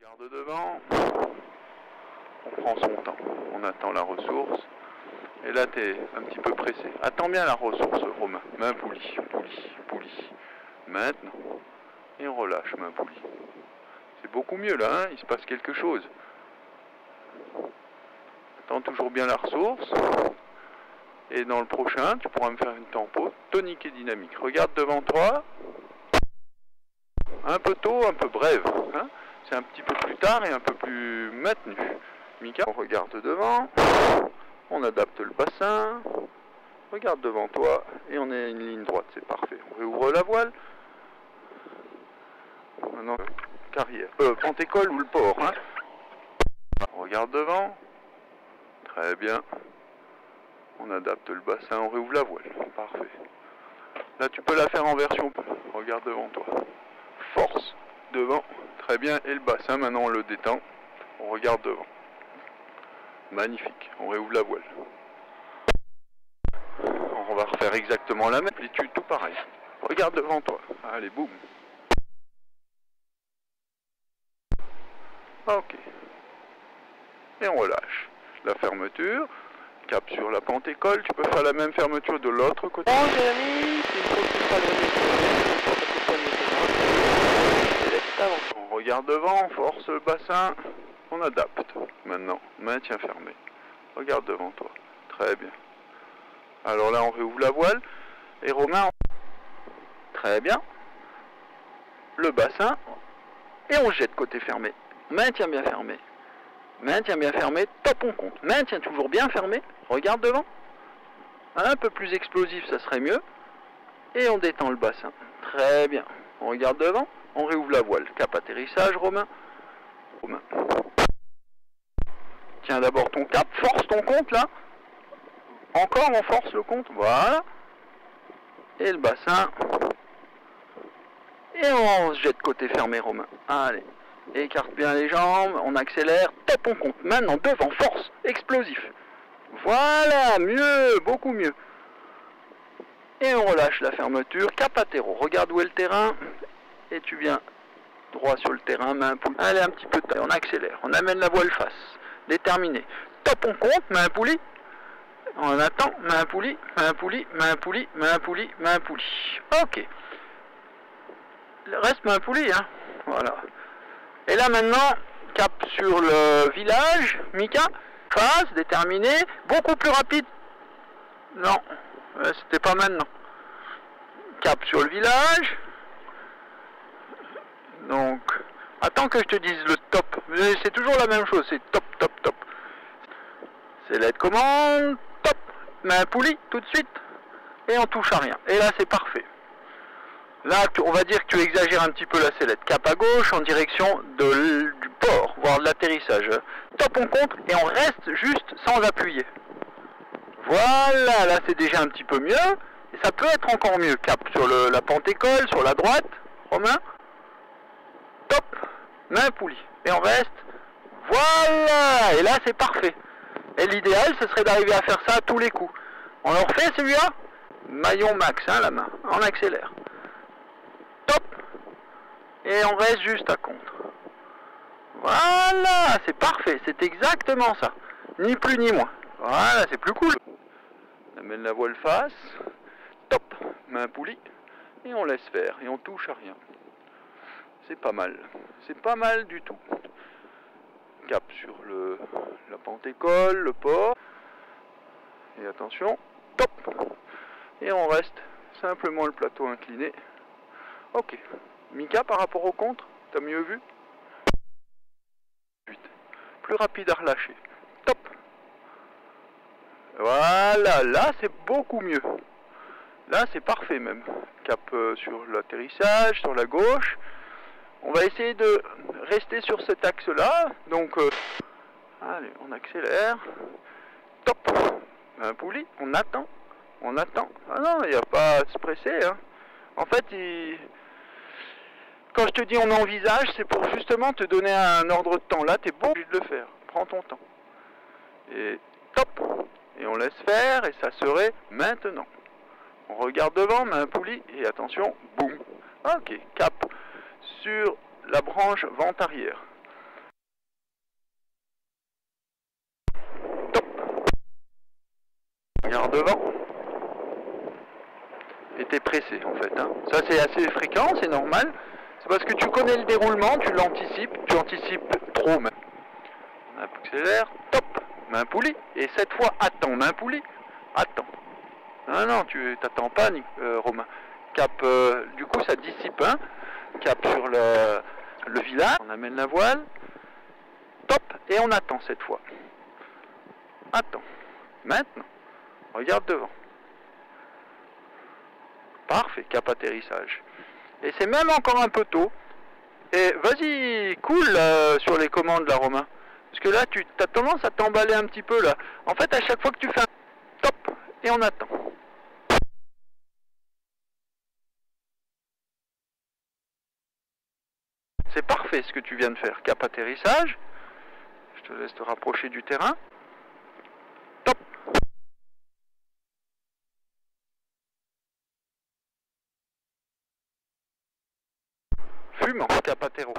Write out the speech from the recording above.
Regarde devant, on prend son temps, on attend la ressource, et là tu es un petit peu pressé. Attends bien la ressource, Romain. Main poulie, poulie, poulie. Maintenant, et on relâche, main poulie. C'est beaucoup mieux là, hein, il se passe quelque chose. Attends toujours bien la ressource, et dans le prochain, tu pourras me faire une tempo tonique et dynamique. Regarde devant toi, un peu tôt, un peu brève, hein. C'est un petit peu plus tard et un peu plus maintenu. Mika, on regarde devant, on adapte le bassin, regarde devant toi et on est à une ligne droite, c'est parfait. On réouvre la voile. Maintenant, carrière, Pentecôle ou le port, hein. On regarde devant, très bien. On adapte le bassin, on réouvre la voile, parfait. Là, tu peux la faire en version, regarde devant toi. Force, devant, très bien, et le bassin, maintenant on le détend, on regarde devant. Magnifique, on réouvre la voile. On va refaire exactement la même amplitude, tout pareil. Regarde devant toi, allez, boum. Ok. Et on relâche. La fermeture, cap sur la Pentecôle, tu peux faire la même fermeture de l'autre côté. Bon Jérémy, il faut que tu fasses le On regarde devant, on force le bassin, on adapte. Maintenant, maintien fermé. Regarde devant toi. Très bien. Alors là, on réouvre la voile. Et Romain, très bien. Le bassin. Et on jette côté fermé. Maintien bien fermé. Maintien bien fermé. Top, on compte. Maintien toujours bien fermé. Regarde devant. Un peu plus explosif, ça serait mieux. Et on détend le bassin. Très bien. On regarde devant. On réouvre la voile. Cap atterrissage, Romain. Romain. Tiens d'abord ton cap. Force ton compte, là. Encore, on force le compte. Voilà. Et le bassin. Et on se jette côté fermé, Romain. Allez. Écarte bien les jambes. On accélère. Top, on compte. Maintenant, devant. Force. Explosif. Voilà. Mieux. Beaucoup mieux. Et on relâche la fermeture. Cap atéro. Regarde où est le terrain. Et tu viens droit sur le terrain. Main poulie. Allez, un petit peu de taille. On accélère. On amène la voile face. Déterminé. Top, on compte. Main poulie. On attend, main poulie, main poulie, main poulie, main poulie, main poulie. Ok. Le reste main poulie, hein. Voilà. Et là maintenant, cap sur le village, Mika, phase, déterminé, beaucoup plus rapide. Non, c'était pas maintenant. Cap sur le village. Donc, attends que je te dise le top. C'est toujours la même chose, c'est top, top, top. C'est l'aide commande. Top, main poulie tout de suite et on touche à rien. Et là c'est parfait. Là on va dire que tu exagères un petit peu la sellette. Cap à gauche en direction du port, voire de l'atterrissage. Top, on compte et on reste juste sans appuyer. Voilà, là c'est déjà un petit peu mieux. Et ça peut être encore mieux. Cap sur la Pentecôle, sur la droite, Romain. Top, main poulie. Et on reste. Voilà, et là c'est parfait. Et l'idéal, ce serait d'arriver à faire ça à tous les coups. On en refait celui-là. Maillon max, hein, la main. On accélère. Top. Et on reste juste à contre. Voilà, c'est parfait. C'est exactement ça. Ni plus ni moins. Voilà, c'est plus cool. On amène la voile face. Top. Main poulie. Et on laisse faire. Et on touche à rien. C'est pas mal. C'est pas mal du tout. Cap sur la Pentecôle, le port. Et attention, top. Et on reste simplement le plateau incliné. Ok. Mika, par rapport au contre, t'as mieux vu? Plus rapide à relâcher. Top. Voilà, là c'est beaucoup mieux. Là c'est parfait même. Cap sur l'atterrissage, sur la gauche. On va essayer de rester sur cet axe-là. Donc, allez, on accélère. Top. Un poulie, on attend. On attend. Ah non, il n'y a pas à se presser. Hein. En fait, quand je te dis on envisage, c'est pour justement te donner un ordre de temps. Là, tu es bon de le faire. Prends ton temps. Et top. Et on laisse faire et ça serait maintenant. On regarde devant, main poulie et attention, boum. Ok, cap sur la branche vente arrière. Ça c'est assez fréquent, c'est normal. C'est parce que tu connais le déroulement, tu anticipes trop même. On accélère, top, main poulie. Et cette fois, attends, main poulie, attends. Non, tu t'attends pas, Romain. Cap, du coup ça dissipe, hein. Cap sur le village, on amène la voile, top, et on attend cette fois. Attends, maintenant, regarde devant. Parfait, cap atterrissage. Et c'est même encore un peu tôt. Et vas-y, cool sur les commandes là, Romain. Parce que là, tu as tendance à t'emballer un petit peu là. En fait, à chaque fois que tu fais un top, et on attend. C'est parfait ce que tu viens de faire. Cap atterrissage. Je te laisse te rapprocher du terrain. Top. Fumant, cap atterro.